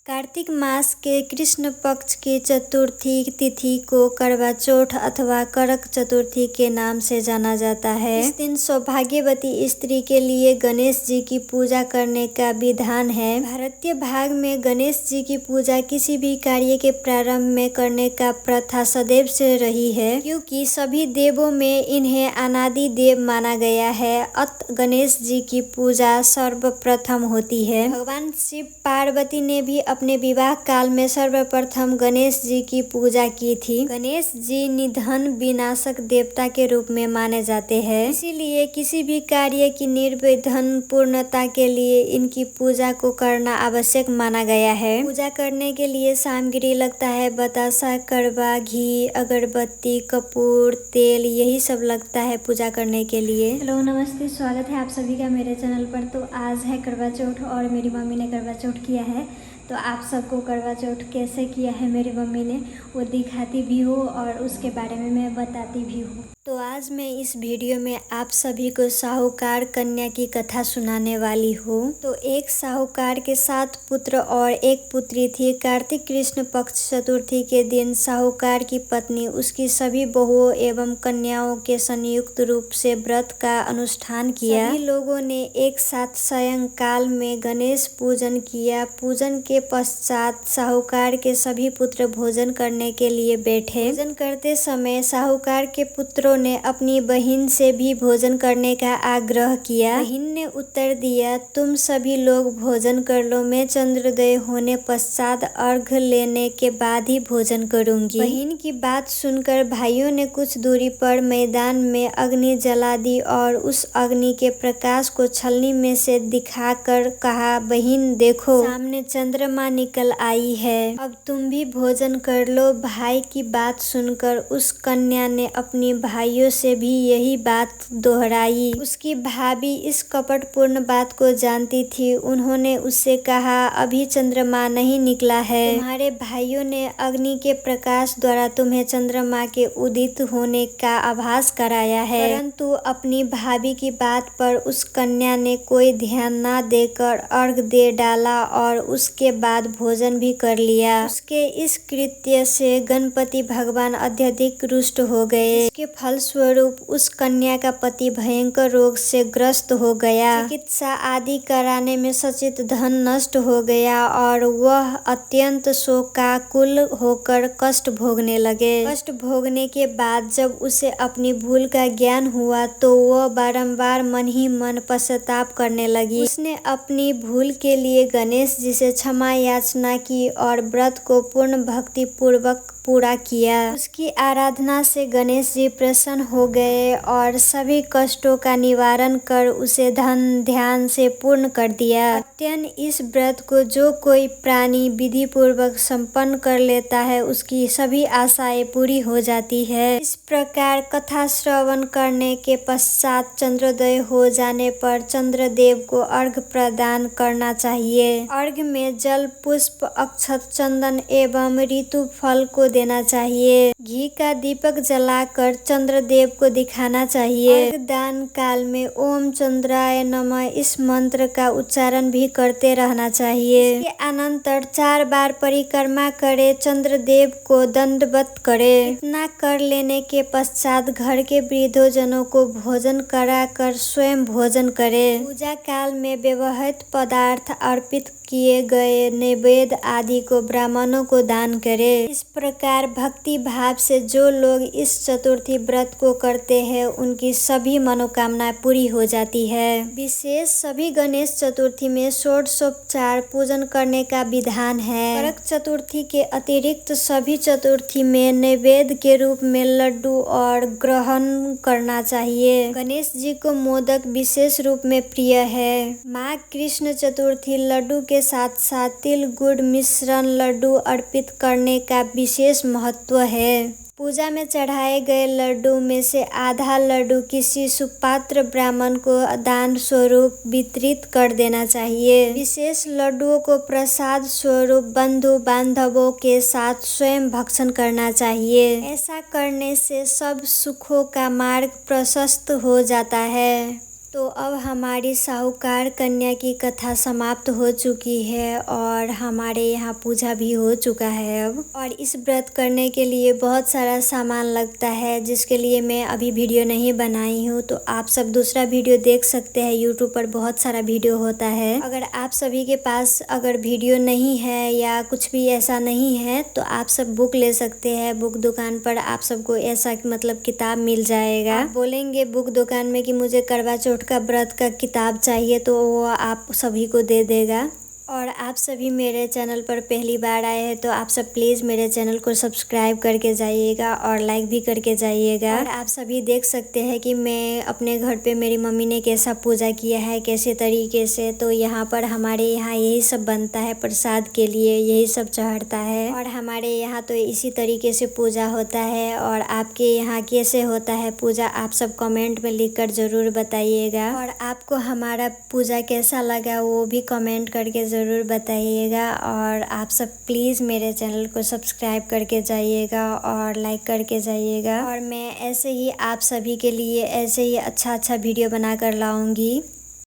कार्तिक मास के कृष्ण पक्ष की चतुर्थी तिथि को करवा चौथ अथवा करक चतुर्थी के नाम से जाना जाता है। इस दिन सौभाग्यवती स्त्री के लिए गणेश जी की पूजा करने का विधान है। भारतीय भाग में गणेश जी की पूजा किसी भी कार्य के प्रारंभ में करने का प्रथा सदैव से रही है, क्योंकि सभी देवों में इन्हें अनादि देव माना गया है। अतः गणेश जी की पूजा सर्वप्रथम होती है। भगवान शिव पार्वती ने भी अपने विवाह काल में सर्वप्रथम गणेश जी की पूजा की थी। गणेश जी निधन विनाशक देवता के रूप में माने जाते हैं, इसीलिए किसी भी कार्य की निर्विघ्न पूर्णता के लिए इनकी पूजा को करना आवश्यक माना गया है। पूजा करने के लिए सामग्री लगता है बतासा, करवा, घी, अगरबत्ती, कपूर, तेल, यही सब लगता है पूजा करने के लिए। हेलो नमस्ते, स्वागत है आप सभी का मेरे चैनल पर। तो आज है करवा चौथ और मेरी मम्मी ने करवा चौथ किया है, तो आप सबको करवा चौथ कैसे किया है मेरी मम्मी ने वो दिखाती भी हूँ और उसके बारे में मैं बताती भी हूँ। तो आज मैं इस वीडियो में आप सभी को साहूकार कन्या की कथा सुनाने वाली हूँ। तो एक साहूकार के 7 पुत्र और एक पुत्री थी। कार्तिक कृष्ण पक्ष चतुर्थी के दिन साहूकार की पत्नी उसकी सभी बहुओं एवं कन्याओं के संयुक्त रूप से व्रत का अनुष्ठान किया। सभी लोगों ने एक साथ सायंकाल में गणेश पूजन किया। पूजन के पश्चात साहूकार के सभी पुत्र भोजन करने के लिए बैठे। भोजन करते समय साहूकार के पुत्रों ने अपनी बहन से भी भोजन करने का आग्रह किया। बहन ने उत्तर दिया, तुम सभी लोग भोजन कर लो, मैं चंद्रोदय होने पश्चात अर्घ लेने के बाद ही भोजन करूंगी। बहन की बात सुनकर भाइयों ने कुछ दूरी पर मैदान में अग्नि जला दी और उस अग्नि के प्रकाश को छलनी में से दिखाकर कहा, बहन देखो सामने चंद्रमा निकल आई है, अब तुम भी भोजन कर लो। भाई की बात सुनकर उस कन्या ने अपनी भाइयों से भी यही बात दोहराई। उसकी भाभी इस कपटपूर्ण बात को जानती थी। उन्होंने उससे कहा, अभी चंद्रमा नहीं निकला है, तुम्हारे भाइयों ने अग्नि के प्रकाश द्वारा तुम्हें चंद्रमा के उदित होने का आभास कराया है। परंतु अपनी भाभी की बात पर उस कन्या ने कोई ध्यान न देकर अर्घ दे डाला और उसके बाद भोजन भी कर लिया। उसके इस कृत्य से गणपति भगवान अत्यधिक रुष्ट हो गए। इसके फलस्वरूप उस कन्या का पति भयंकर रोग से ग्रस्त हो गया। चिकित्सा आदि कराने में संचित धन नष्ट हो गया और वह अत्यंत शोकाकुल होकर कष्ट भोगने लगे। कष्ट भोगने के बाद जब उसे अपनी भूल का ज्ञान हुआ तो वह बारंबार मन ही मन पश्चाताप करने लगी। उसने अपनी भूल के लिए गणेश जी से क्षमा याचना की और व्रत को पूर्ण भक्ति पूर्वक पूरा किया। उसकी आराधना से गणेश जी प्रसन्न हो गए और सभी कष्टों का निवारण कर उसे धन ध्यान से पूर्ण कर दिया। अत्यंत इस व्रत को जो कोई प्राणी विधि पूर्वक संपन्न कर लेता है उसकी सभी आशाएं पूरी हो जाती है। इस प्रकार कथा श्रवण करने के पश्चात चंद्रोदय हो जाने पर चंद्रदेव को अर्घ प्रदान करना चाहिए। अर्घ में जल, पुष्प, अक्षत, चंदन एवं ऋतु फल को देना चाहिए। घी का दीपक जलाकर चंद्रदेव को दिखाना चाहिए। अर्घ दान काल में ओम चंद्राय नमः इस मंत्र का उच्चारण भी करते रहना चाहिए। इसके अनंतर 4 बार परिक्रमा करे, चंद्रदेव को दंडवत करे। इतना कर लेने के पश्चात घर के वृद्धोजनों को भोजन कराकर स्वयं भोजन करे। पूजा काल में व्यवहित पदार्थ अर्पित किए गए नैवेद्य आदि को ब्राह्मणों को दान करे। इस प्रकार भक्ति भाव से जो लोग इस चतुर्थी व्रत को करते हैं उनकी सभी मनोकामनाएं पूरी हो जाती है। विशेष सभी गणेश चतुर्थी में षोडशोपचार पूजन करने का विधान है। करक चतुर्थी के अतिरिक्त सभी चतुर्थी में नैवेद्य के रूप में लड्डू और ग्रहण करना चाहिए। गणेश जी को मोदक विशेष रूप में प्रिय है। माँ कृष्ण चतुर्थी लड्डू के साथ साथ तिल गुड़ मिश्रण लड्डू अर्पित करने का विशेष महत्व है। पूजा में चढ़ाए गए लड्डू में से आधा लड्डू किसी सुपात्र ब्राह्मण को दान स्वरूप वितरित कर देना चाहिए। विशेष लड्डुओं को प्रसाद स्वरूप बंधु बांधवों के साथ स्वयं भक्षण करना चाहिए। ऐसा करने से सब सुखों का मार्ग प्रशस्त हो जाता है। तो अब हमारी साहूकार कन्या की कथा समाप्त हो चुकी है और हमारे यहाँ पूजा भी हो चुका है अब। और इस व्रत करने के लिए बहुत सारा सामान लगता है, जिसके लिए मैं अभी वीडियो नहीं बनाई हूँ। तो आप सब दूसरा वीडियो देख सकते हैं, यूट्यूब पर बहुत सारा वीडियो होता है। अगर आप सभी के पास अगर वीडियो नहीं है या कुछ भी ऐसा नहीं है तो आप सब बुक ले सकते हैं। बुक दुकान पर आप सबको ऐसा मतलब किताब मिल जाएगा। आप बोलेंगे बुक दुकान में कि मुझे करवा चौथ का व्रत का किताब चाहिए तो वो आप सभी को दे देगा। और आप सभी मेरे चैनल पर पहली बार आए हैं तो आप सब प्लीज़ मेरे चैनल को सब्सक्राइब करके जाइएगा और लाइक भी करके जाइएगा। और आप सभी देख सकते हैं कि मैं अपने घर पे मेरी मम्मी ने कैसा पूजा किया है, कैसे तरीके से। तो यहाँ पर हमारे यहाँ यही सब बनता है, प्रसाद के लिए यही सब चढ़ता है। और हमारे यहाँ तो इसी तरीके से पूजा होता है। और आपके यहाँ कैसे होता है पूजा, आप सब कमेंट में लिख कर ज़रूर बताइएगा। और आपको हमारा पूजा कैसा लगा वो भी कमेंट करके ज़रूर बताइएगा। और आप सब प्लीज़ मेरे चैनल को सब्सक्राइब करके जाइएगा और लाइक करके जाइएगा। और मैं ऐसे ही आप सभी के लिए ऐसे ही अच्छा वीडियो बना कर लाऊंगी।